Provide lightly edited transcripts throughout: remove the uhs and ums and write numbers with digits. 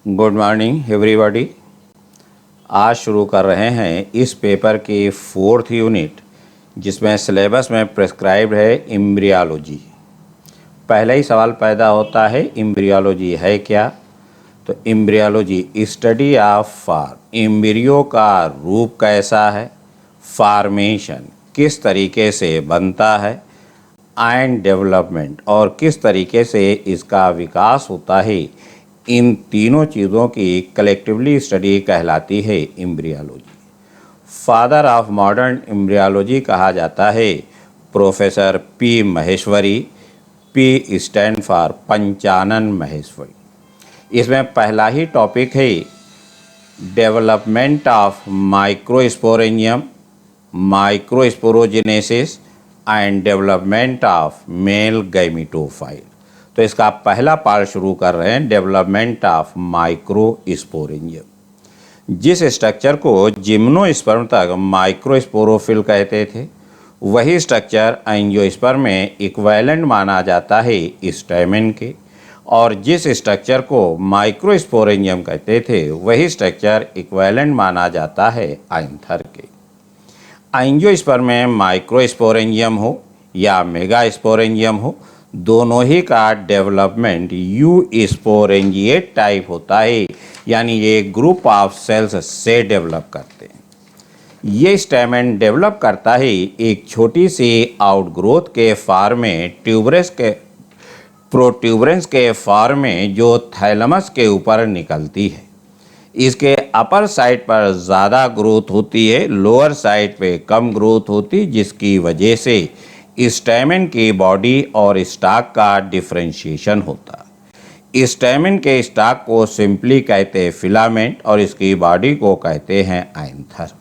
Good morning everybody. आज शुरू कर रहे हैं इस पेपर की 4th यूनिट, जिसमें सिलेबस में प्रिस्क्राइब्ड है एम्ब्रियोलॉजी। पहला ही सवाल पैदा होता है, एम्ब्रियोलॉजी है क्या? तो embryology study of form, embryo का रूप कैसा है, फार्मेशन किस तरीके से बनता है, एंड डेवलपमेंट और किस तरीके से इसका विकास होता है। इन तीनों चीज़ों की कलेक्टिवली स्टडी कहलाती है embryology. Father of modern embryology कहा जाता है professor P Maheshwari. P stand for Panchanan Maheshwari. इसमें पहला ही टॉपिक है development of microsporangium, microsporogenesis and development of male gametophyte. तो इसका पहला पार्ट शुरू कर रहे हैं, डेवलपमेंट ऑफ माइक्रोस्पोरेंजियम। जिस स्ट्रक्चर को जिम्नोस्पर्म तक माइक्रोस्पोरोफिल कहते थे, वही स्ट्रक्चर एंजियोस्पर्म में इक्विवेलेंट माना जाता है स्टैमेन के, और जिस स्ट्रक्चर को माइक्रोस्पोरेंजियम कहते थे, वही स्ट्रक्चर इक्विवेलेंट माना जाता है आइंथर के। एंजियोस्पर्म में माइक्रोस्पोरेंजियम हो या मेगास्पोरेंजियम हो, दोनों ही का डेवलपमेंट यू स्पोरेंजिएट टाइप होता है, यानी ये ग्रुप ऑफ सेल्स से डेवलप करते हैं। ये स्टैमेन डेवलप करता है एक छोटी सी आउटग्रोथ के फॉर्म में, प्रोट्यूबरेंस के फॉर्म में, जो थैलमस के ऊपर निकलती है। इसके अपर साइड पर ज़्यादा ग्रोथ होती है, लोअर साइड पे कम ग्रोथ होती, जिसकी वजह से स्टैमेन की बॉडी और स्टॉक का डिफरेंशिएशन होता है। स्टैमेन के स्टॉक को सिंपली कहते हैं फिलामेंट और इसकी बॉडी को कहते हैं एंथर।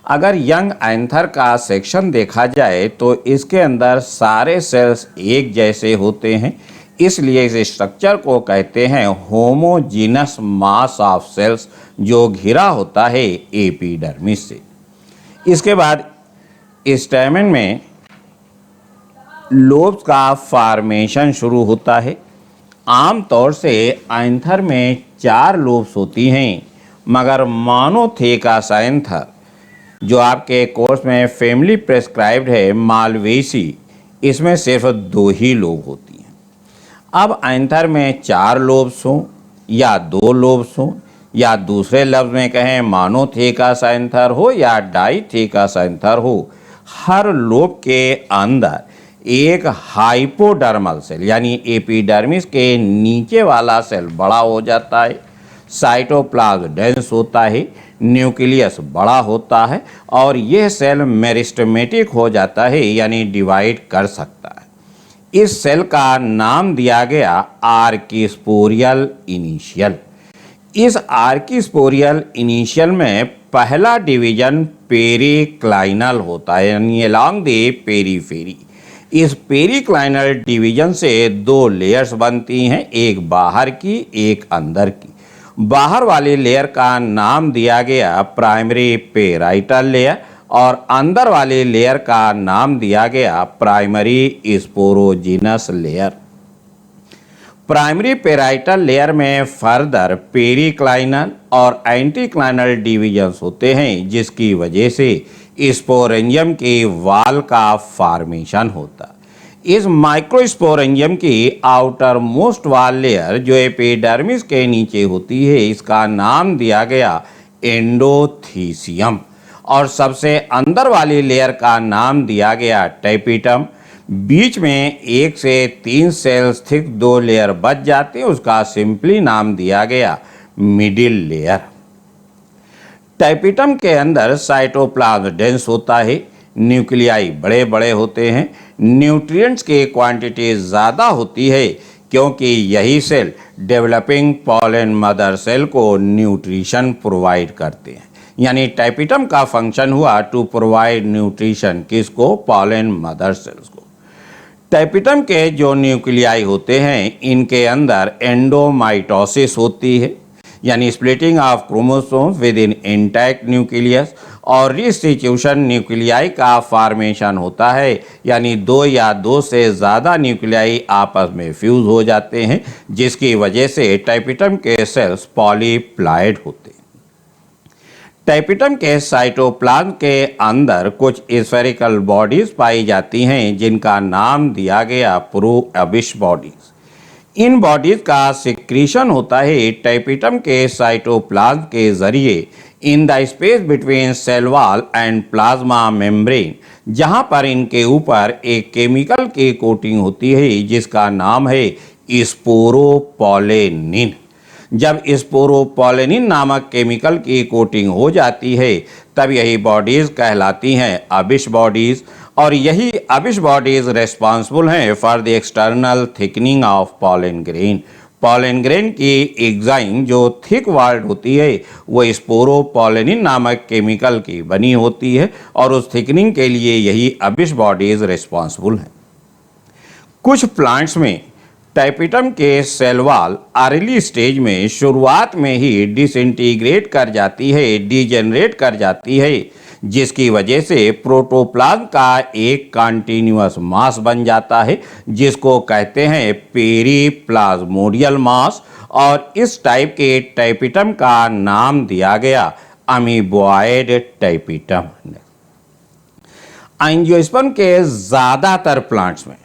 अगर यंग एंथर का सेक्शन देखा जाए तो इसके अंदर सारे सेल्स एक जैसे होते हैं, इसलिए इस स्ट्रक्चर को कहते हैं होमोजीनस मास ऑफ सेल्स, जो घिरा होता है एपिडर्मिस से। इसके बाद स्टैमेन में लोब्स का फॉर्मेशन शुरू होता है। आमतौर से एंथर में 4 लोब्स होती हैं, मगर मोनोथेकस एंथर, जो आपके कोर्स में फैमिली प्रेस्क्राइब्ड है मालवेसी, इसमें सिर्फ 2 ही लोब होती हैं। अब एंथर में 4 लोब्स हों या 2 लोब्स हों, या दूसरे लफ्ज़ में कहें मोनोथेकस एंथर हो या डाइथेकस एंथर हो, हर लोब के अंदर एक हाइपोडर्मल सेल यानी एपिडर्मिस के नीचे वाला सेल बड़ा हो जाता है, साइटोप्लाज्म डेंस होता है, न्यूक्लियस बड़ा होता है, और यह सेल मेरिस्टेमेटिक हो जाता है, यानी डिवाइड कर सकता है। इस सेल का नाम दिया गया आर्किस्पोरियल इनिशियल। इस आर्किस्पोरियल इनिशियल में पहला डिवीजन पेरिक्लाइनल होता है, यानी अलोंग द पेरीफेरी। इस पेरिक्लाइनल डिवीजन से 2 लेयर्स बनती हैं, एक बाहर की एक अंदर की। बाहर वाली लेयर का नाम दिया गया प्राइमरी पेराइटल लेयर, और अंदर वाली लेयर का नाम दिया गया primary sporogenous layer. Primary parietal layer में फर्दर पेरिक्लाइनल और एंटीक्लाइनल डिवीजन्स होते हैं, जिसकी वजह से स्पोरेंजियम की वाल का फॉर्मेशन होता। इस माइक्रोस्पोरेंजियम की आउटर मोस्ट वाल लेयर, जो एपिडर्मिस के नीचे होती है, इसका नाम दिया गया एंडोथीसियम, और सबसे अंदर वाली लेयर का नाम दिया गया टैपिटम। बीच में 1 से 3 सेल्स थिक 2 लेयर बच जाते हैं, उसका सिंपली नाम दिया गया मिडिल लेयर। टैपिटम के अंदर साइटोप्लाज्म डेंस होता है, न्यूक्लियाई बड़े बड़े होते हैं, न्यूट्रिएंट्स की क्वांटिटी ज़्यादा होती है, क्योंकि यही cell developing pollen mother cell को न्यूट्रिशन प्रोवाइड करते हैं। यानी टैपिटम का फंक्शन हुआ टू प्रोवाइड न्यूट्रिशन, किसको? पॉलन मदर सेल्स को। टैपिटम के जो न्यूक्लियाई होते हैं, इनके अंदर एंडोमाइटोसिस होती है, यानी splitting of chromosomes with in intact nucleus, और रिस्टिट्यूशन न्यूक्लियाई का फॉर्मेशन होता है, यानी दो या दो से ज़्यादा न्यूक्लियाई आपस में फ्यूज हो जाते हैं, जिसकी वजह से टाइपिटम के सेल्स पॉलीप्लॉइड होते हैं। टाइपिटम के साइटोप्लाज्म के अंदर कुछ स्फेरिकल बॉडीज पाई जाती हैं, जिनका नाम दिया गया प्रोएबिस बॉडीज। इन बॉडीज का सिक्रीशन होता है टाइपिटम के साइटोप्लाज्म के जरिए in the space between cell wall and plasma membrane, जहां पर इनके ऊपर एक केमिकल की कोटिंग होती है जिसका नाम है स्पोरोपोलेनिन। जब स्पोरोपोलेनिन नामक केमिकल की कोटिंग हो जाती है तब यही बॉडीज कहलाती हैं अबिश बॉडीज, और यही अबिश बॉडीज रेस्पॉन्सिबल हैं for the external thickening of pollen grain. Pollen grain की एग्जाइम जो थिक वॉल्ड होती है वो स्पोरोपोलेनिन नामक केमिकल की बनी होती है, और उस थिकनिंग के लिए यही अबिश बॉडीज रेस्पॉन्सिबल हैं। कुछ प्लांट्स में टाइपिटम के सेल वॉल अर्ली स्टेज में शुरुआत में ही डिसइंटीग्रेट कर जाती है, डीजेनरेट कर जाती है, जिसकी वजह से प्रोटोप्लाज्म का एक कंटीन्यूअस मास बन जाता है जिसको कहते हैं पेरीप्लाज्मोडियल मास, और इस टाइप के टाइपिटम का नाम दिया गया अमीबॉयड टाइपिटम। एंजियोस्पर्म के ज़्यादातर प्लांट्स में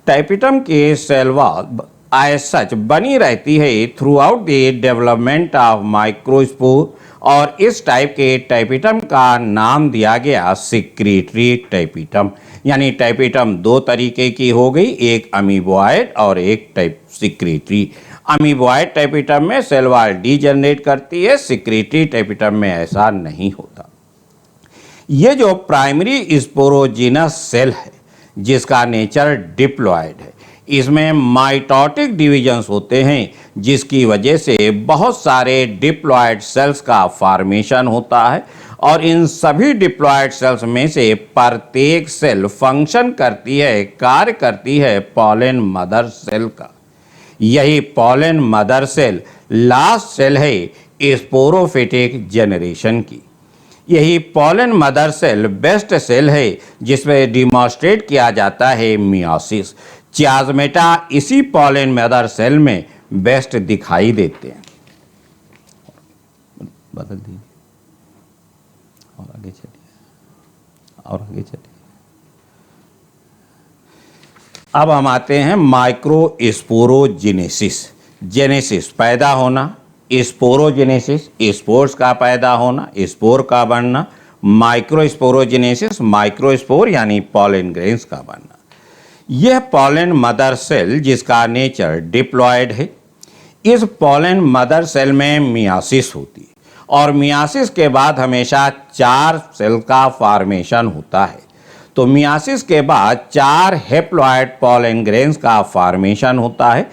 टाइपिटम के सेल वॉल एज सच बनी रहती है through out the development of microspore, और इस टाइप के टाइपिटम का नाम दिया गया सिक्रीटरी टाइपिटम। यानी टाइपिटम दो तरीके की हो गई, एक अमीबॉयड और एक टाइप सिक्रीटरी। अमीबॉयड टाइपिटम में सेल वॉल डीजनरेट करती है, सिक्रीटरी टाइपिटम में ऐसा नहीं होता। ये जो प्राइमरी स्पोरोजिनस सेल है जिसका नेचर डिप्लॉयड है, इसमें माइटोटिक डिविजन्स होते हैं, जिसकी वजह से बहुत सारे डिप्लॉयड सेल्स का फॉर्मेशन होता है, और इन सभी डिप्लॉयड सेल्स में से प्रत्येक सेल फंक्शन करती है, कार्य करती है पॉलन मदर सेल का। यही pollen mother cell last cell है स्पोरोफिटिक जनरेशन की। यही pollen mother cell best cell है जिसमें डिमॉन्स्ट्रेट किया जाता है मियोसिस। चियाज़मेटा इसी पॉलन मदर सेल में बेस्ट दिखाई देते हैं। बदल दीजिए और आगे चलिए। अब हम आते हैं माइक्रोस्पोरोजेनेसिस। जेनेसिस पैदा होना, स्पोरोजेनेसिस स्पोर्स का पैदा होना, स्पोर का बनना, माइक्रोस्पोरोजेनेसिस माइक्रोस्पोर यानी पॉलन ग्रेन्स का बनना। यह पॉलन मदर सेल जिसका नेचर डिप्लॉयड है, इस पॉलन मदर सेल में मियोसिस होती है, और मियोसिस के बाद हमेशा 4 सेल का फॉर्मेशन होता है। तो मियोसिस के बाद 4 हेप्लॉयड पॉलन ग्रेन्स का फॉर्मेशन होता है,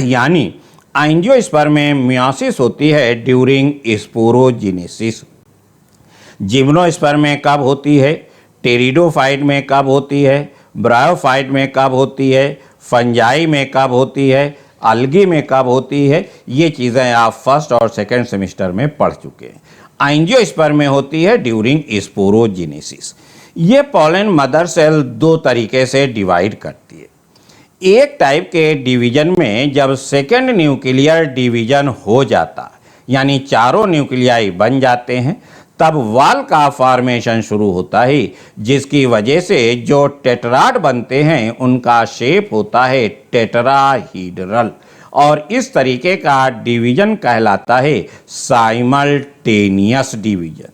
यानी एंजियोस्पर्म में मियोसिस होती है ड्यूरिंग स्पोरोजेनेसिस। जिम्नोस्पर्म में कब होती है, टेरिडोफाइट में कब होती है, ब्रायोफाइट में कब होती है, फंजाई में कब होती है, अलगी में कब होती है, ये चीज़ें आप फर्स्ट और सेकंड सेमेस्टर में पढ़ चुके हैं। एंजियोस्पर्म में होती है ड्यूरिंग स्पोरोजेनेसिस। ये पॉलन मदर सेल 2 तरीके से डिवाइड करती है। एक टाइप के डिवीजन में जब सेकेंड न्यूक्लियर डिवीजन हो जाता, यानी चारों न्यूक्लियाई बन जाते हैं, तब वाल का फॉर्मेशन शुरू होता है, जिसकी वजह से जो टेट्राड बनते हैं उनका शेप होता है टेट्राहीड्रल, और इस तरीके का डिवीजन कहलाता है साइमल्टेनियस डिवीजन।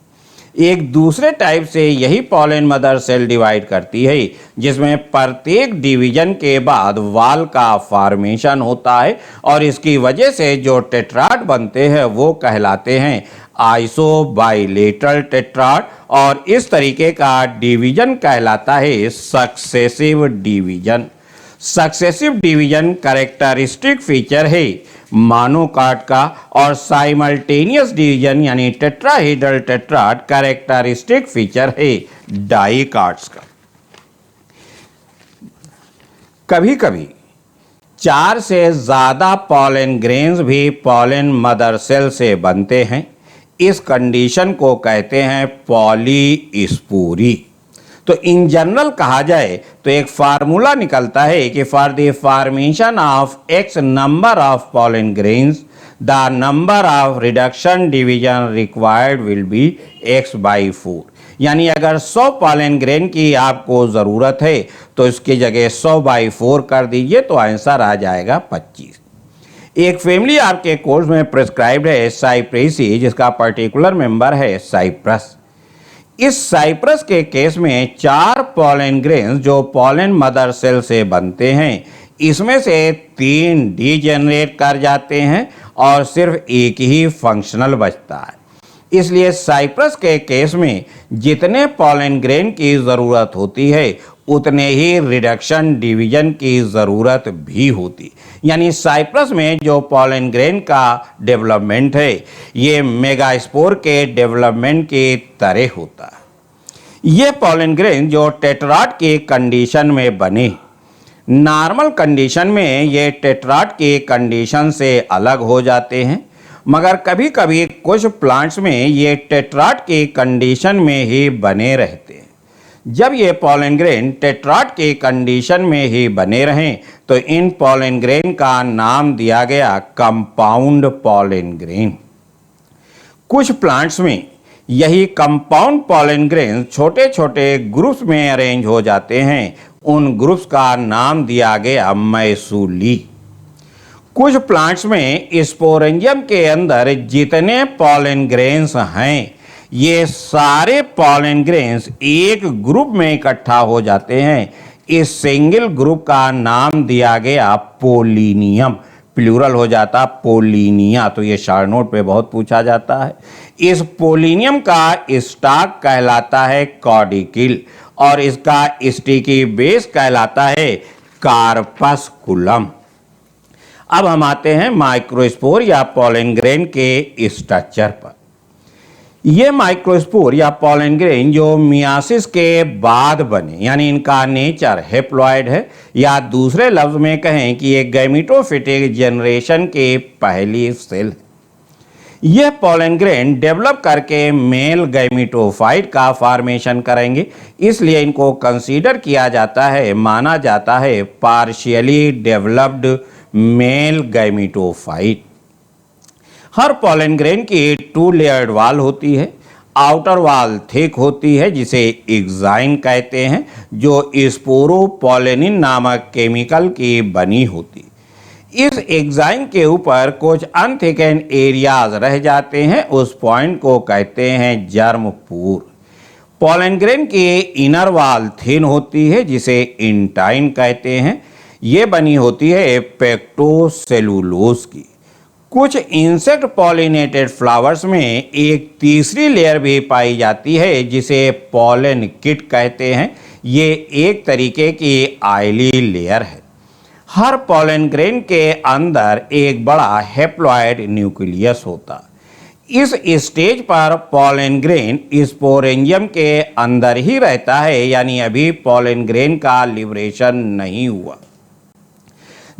एक दूसरे टाइप से यही पॉलन मदर सेल डिवाइड करती है, जिसमें प्रत्येक डिवीजन के बाद वाल का फॉर्मेशन होता है, और इसकी वजह से जो टेट्राड बनते हैं वो कहलाते हैं आइसोबाइलेटरल टेट्राड, और इस तरीके का डिवीजन कहलाता है successive division. Successive division characteristic feature है मोनोकाट का, और साइमल्टेनियस डिवीजन यानी टेट्राहेड्रल टेट्राड कैरेक्टरिस्टिक फीचर है डाइकाट्स का। कभी कभी 4 से ज़्यादा पॉलन ग्रेन्स भी पॉलन मदर सेल से बनते हैं। इस कंडीशन को कहते हैं पॉलीस्पोरी। तो इन जनरल कहा जाए तो एक फार्मूला निकलता है कि for the formation of x number of pollen grains the number of reduction division required will be x/4। यानी अगर 100 पॉलन ग्रेन की आपको ज़रूरत है तो इसकी जगह 100/4 कर दीजिए तो आंसर आ जाएगा 25। एक फैमिली आपके कोर्स में प्रिस्क्राइब्ड है साइप्रेसी, जिसका पर्टिकुलर मेंबर है साइप्रस। इस साइप्रस के केस में 4 पॉलन ग्रेन्स जो पॉलन मदर सेल से बनते हैं, इसमें से 3 डीजेनरेट कर जाते हैं और सिर्फ एक ही फंक्शनल बचता है। इसलिए साइप्रस के केस में जितने पॉलन ग्रेन की ज़रूरत होती है उतने ही रिडक्शन डिवीजन की ज़रूरत भी होती। यानी साइप्रस में जो पॉलन ग्रेन का डेवलपमेंट है ये मेगास्पोर के डेवलपमेंट की तरह होता है। ये पॉलन ग्रेन जो टेट्राड की कंडीशन में बने, नॉर्मल कंडीशन में ये टेट्राड की कंडीशन से अलग हो जाते हैं, मगर कभी कभी कुछ प्लांट्स में ये टेट्राड की कंडीशन में ही बने रहते हैं। जब ये पॉलन ग्रेन टेट्राड की कंडीशन में ही बने रहें तो इन पॉलन ग्रेन का नाम दिया गया कंपाउंड पॉलन ग्रेन। कुछ प्लांट्स में यही कंपाउंड पॉलन ग्रेन छोटे छोटे ग्रुप्स में अरेंज हो जाते हैं, उन ग्रुप्स का नाम दिया गया मैसूली। कुछ प्लांट्स में स्पोरेंजियम के अंदर जितने पॉलन ग्रेन्स हैं ये सारे पॉलन ग्रेन्स एक ग्रुप में इकट्ठा हो जाते हैं। इस सिंगल ग्रुप का नाम दिया गया पोलिनियम, प्लूरल हो जाता पोलिनिया। तो ये शॉर्ट नोट पे बहुत पूछा जाता है। इस पोलिनियम का स्टॉक कहलाता है कॉर्डिकिल और इसका स्टिकी बेस कहलाता है कार्पस्कुलम। अब हम आते हैं माइक्रोस्पोर या पॉलन ग्रेन के स्ट्रक्चर पर। ये माइक्रोस्पोर या पॉलन ग्रेन जो मियासिस के बाद बने, यानी इनका नेचर हेप्लॉइड है, या दूसरे लफ्ज में कहें कि ये गैमेटोफिटिक जनरेशन के पहली सेल है। यह पॉलन ग्रेन डेवलप करके मेल गैमेटोफाइट का फॉर्मेशन करेंगे, इसलिए इनको कंसीडर किया जाता है, माना जाता है पार्शियली डेवलप्ड मेल गैमेटोफाइट। हर पॉलन ग्रेन की 2 लेयर्ड वाल होती है। आउटर वाल थिक होती है जिसे एक्साइन कहते हैं, जो स्पोरोपोलेनिन नामक केमिकल की बनी होती। इस एक्साइन के ऊपर कुछ अनथिकन एरियाज रह जाते हैं, उस पॉइंट को कहते हैं जर्मपूर। पॉलन ग्रेन की इनर वाल थिन होती है जिसे इंटाइन कहते हैं, ये बनी होती है पेक्टोसेलुलोज की। कुछ इंसेक्ट पॉलिनेटेड फ्लावर्स में एक तीसरी लेयर भी पाई जाती है जिसे पॉलन किट कहते हैं, ये एक तरीके की आयली लेयर है। हर पॉलन ग्रेन के अंदर एक बड़ा हेप्लॉइड न्यूक्लियस होता। इस स्टेज पर पॉलन ग्रेन स्पोरेंजियम के अंदर ही रहता है, यानी अभी पॉलन ग्रेन का लिबरेशन नहीं हुआ।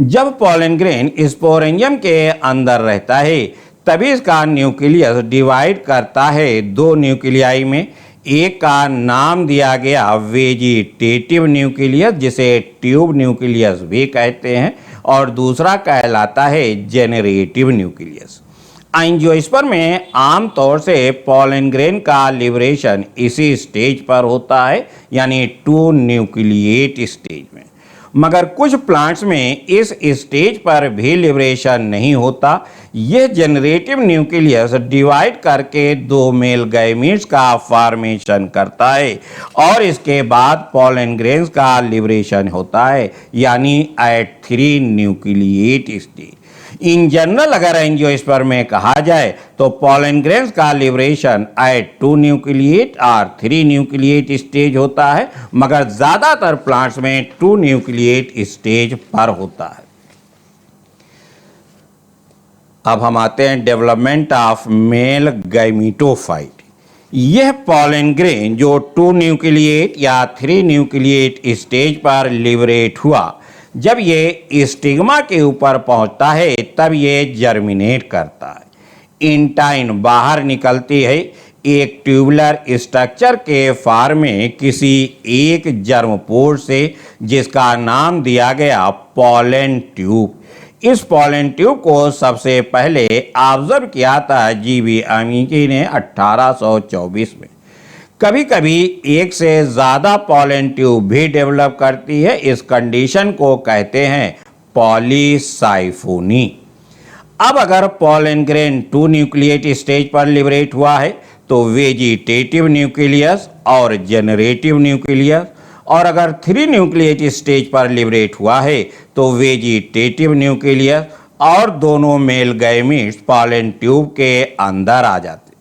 जब पॉलन ग्रेन स्पोरेंजियम के अंदर रहता है तभी इसका न्यूक्लियस डिवाइड करता है 2 न्यूक्लियाई में। एक का नाम दिया गया वेजिटेटिव न्यूक्लियस जिसे ट्यूब न्यूक्लियस भी कहते हैं, और दूसरा कहलाता है जेनरेटिव न्यूक्लियस। एंजियोस्पर्म में आमतौर से पॉलन ग्रेन का लिबरेशन इसी स्टेज पर होता है, यानी 2 न्यूक्लिएट स्टेज में। मगर कुछ प्लांट्स में इस स्टेज पर भी लिबरेशन नहीं होता। यह जेनरेटिव न्यूक्लियस डिवाइड करके 2 मेल गैमीट्स का फॉर्मेशन करता है और इसके बाद पॉलन ग्रेन्स का लिबरेशन होता है, यानी at 3 nucleate stage. In general अगर एंजियोस्पर्म में कहा जाए तो पॉलन ग्रेन्स का लिबरेशन एट 2 न्यूक्लिएट और 3 न्यूक्लिएट स्टेज होता है, मगर ज़्यादातर प्लांट्स में 2 न्यूक्लिएट स्टेज पर होता है। अब हम आते हैं डेवलपमेंट ऑफ मेल गैमेटोफाइट। यह पॉलन ग्रेन जो 2 न्यूक्लिएट या 3 न्यूक्लिएट स्टेज पर लिबरेट हुआ, जब ये स्टिग्मा के ऊपर पहुंचता है तब ये जर्मिनेट करता है। इंटाइन बाहर निकलती है एक ट्यूबुलर स्ट्रक्चर के फॉर्म में किसी एक जर्मपोर से, जिसका नाम दिया गया पॉलन ट्यूब। इस पॉलन ट्यूब को सबसे पहले ऑब्जर्व किया था जीवी अमीकी ने 1824 में। कभी कभी एक से ज़्यादा पॉलन ट्यूब भी डेवलप करती है। इस कंडीशन को कहते हैं पॉलीसाइफोनी। अब अगर पॉलन ग्रेन 2 न्यूक्लिएट स्टेज पर लिबरेट हुआ है तो वेजिटेटिव न्यूक्लियस और जनरेटिव न्यूक्लियस, और अगर 3 न्यूक्लिएट स्टेज पर लिबरेट हुआ है तो वेजिटेटिव न्यूक्लियस, और दोनों मेल गैमीट्स पॉलन ट्यूब के अंदर आ जाते।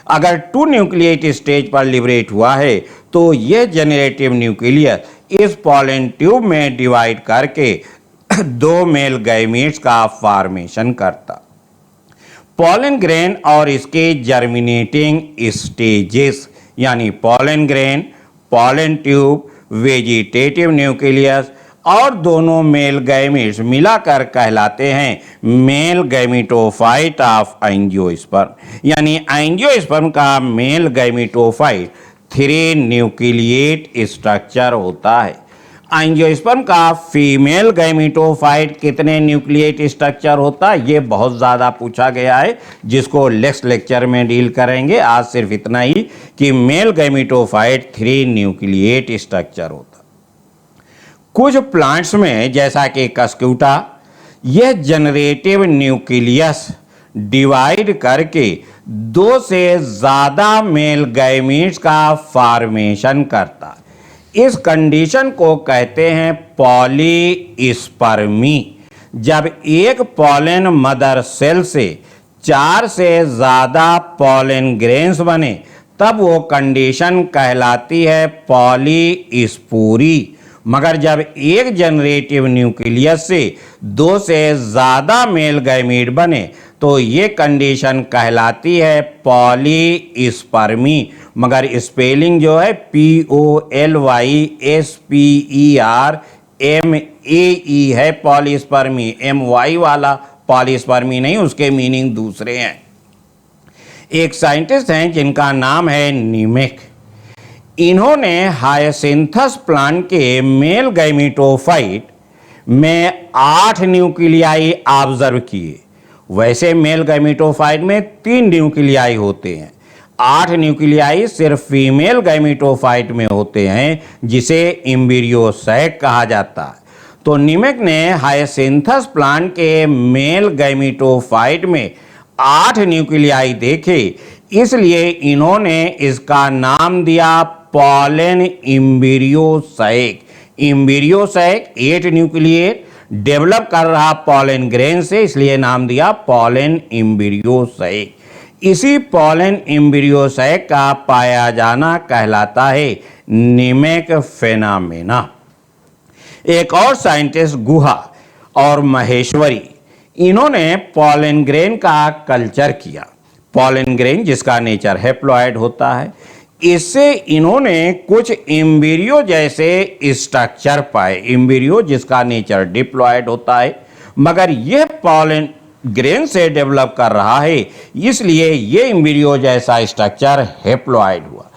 अगर 2 न्यूक्लिएट स्टेज पर लिबरेट हुआ है तो यह जनरेटिव न्यूक्लियस इस पॉलन ट्यूब में डिवाइड करके 2 मेल गैमीट्स का फॉर्मेशन करता। पॉलन ग्रेन और इसके जर्मिनेटिंग स्टेजेस यानी pollen grain, pollen tube, vegetative nucleus और दोनों मेल गैमीट्स मिलाकर कहलाते हैं मेल गैमीटोफाइट ऑफ एंजियोस्पर्म। यानी एंजियोस्पर्म का मेल गैमीटोफाइट 3 न्यूक्लिएट स्ट्रक्चर होता है। एंजियोस्पर्म का फीमेल गैमीटोफाइट कितने न्यूक्लिएट स्ट्रक्चर होता है, ये बहुत ज़्यादा पूछा गया है, जिसको नेक्स्ट लेक्चर में डील करेंगे। आज सिर्फ इतना ही कि मेल गैमीटोफाइट 3 न्यूक्लिएट स्ट्रक्चर होता। कुछ प्लांट्स में जैसा कि कस्क्यूटा, यह जनरेटिव न्यूक्लियस डिवाइड करके 2 से ज़्यादा मेल गैमीट्स का फॉर्मेशन करता है। इस कंडीशन को कहते हैं पॉलीस्पर्मी। जब एक पॉलन मदर सेल से 4 से ज़्यादा पॉलन ग्रेन्स बने तब वो कंडीशन कहलाती है पॉलीस्पूरी। मगर जब एक जनरेटिव न्यूक्लियस से 2 से ज़्यादा मेल गैमीट बने तो ये कंडीशन कहलाती है पॉलीस्पर्मी। मगर स्पेलिंग जो है POLYSPERMAE है पॉलीस्पर्मी, MY वाला पॉलीस्पर्मी नहीं, उसके मीनिंग दूसरे हैं। एक साइंटिस्ट हैं जिनका नाम है नीमेक। इन्होंने हायसिंथस प्लांट के मेल गैमीटोफाइट में 8 न्यूक्लियाई ऑब्जर्व किए। वैसे मेल गैमीटोफाइट में 3 न्यूक्लियाई होते हैं, 8 न्यूक्लियाई सिर्फ फीमेल गैमीटोफाइट में होते हैं, जिसे एम्ब्रियोसैक कहा जाता है। तो नीमेक ने हायसिंथस प्लांट के मेल गैमीटोफाइट में 8 न्यूक्लियाई देखे, इसलिए इन्होंने इसका नाम दिया pollen embryo sac. Embryo sac 8 nucleate develop कर रहा पॉलन ग्रेन से, इसलिए नाम दिया पॉलन एम्ब्रियोसैक। इसी पॉलन एम्ब्रियोसैक का पाया जाना कहलाता है नीमेक फेनामेना। एक और साइंटिस्ट गुहा और महेश्वरी, इन्होंने पॉलन ग्रेन का कल्चर किया। पॉलन ग्रेन जिसका नेचर हैप्लॉइड होता है, इससे इन्होंने कुछ एम्ब्रियो जैसे स्ट्रक्चर पाए। एम्ब्रियो जिसका नेचर डिप्लॉइड होता है, मगर यह पॉलन ग्रेन से डेवलप कर रहा है, इसलिए ये एम्ब्रियो जैसा स्ट्रक्चर हैप्लॉइड हुआ।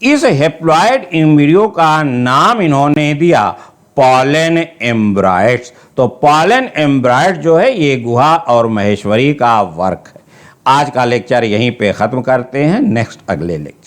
इस हैप्लॉइड एम्ब्रियो का नाम इन्होंने दिया पॉलन एम्ब्रायड्स। तो पॉलन एम्ब्रायड जो है ये गुहा और महेश्वरी का वर्क है। आज का लेक्चर यहीं पे ख़त्म करते हैं, नेक्स्ट अगले लेक्चर।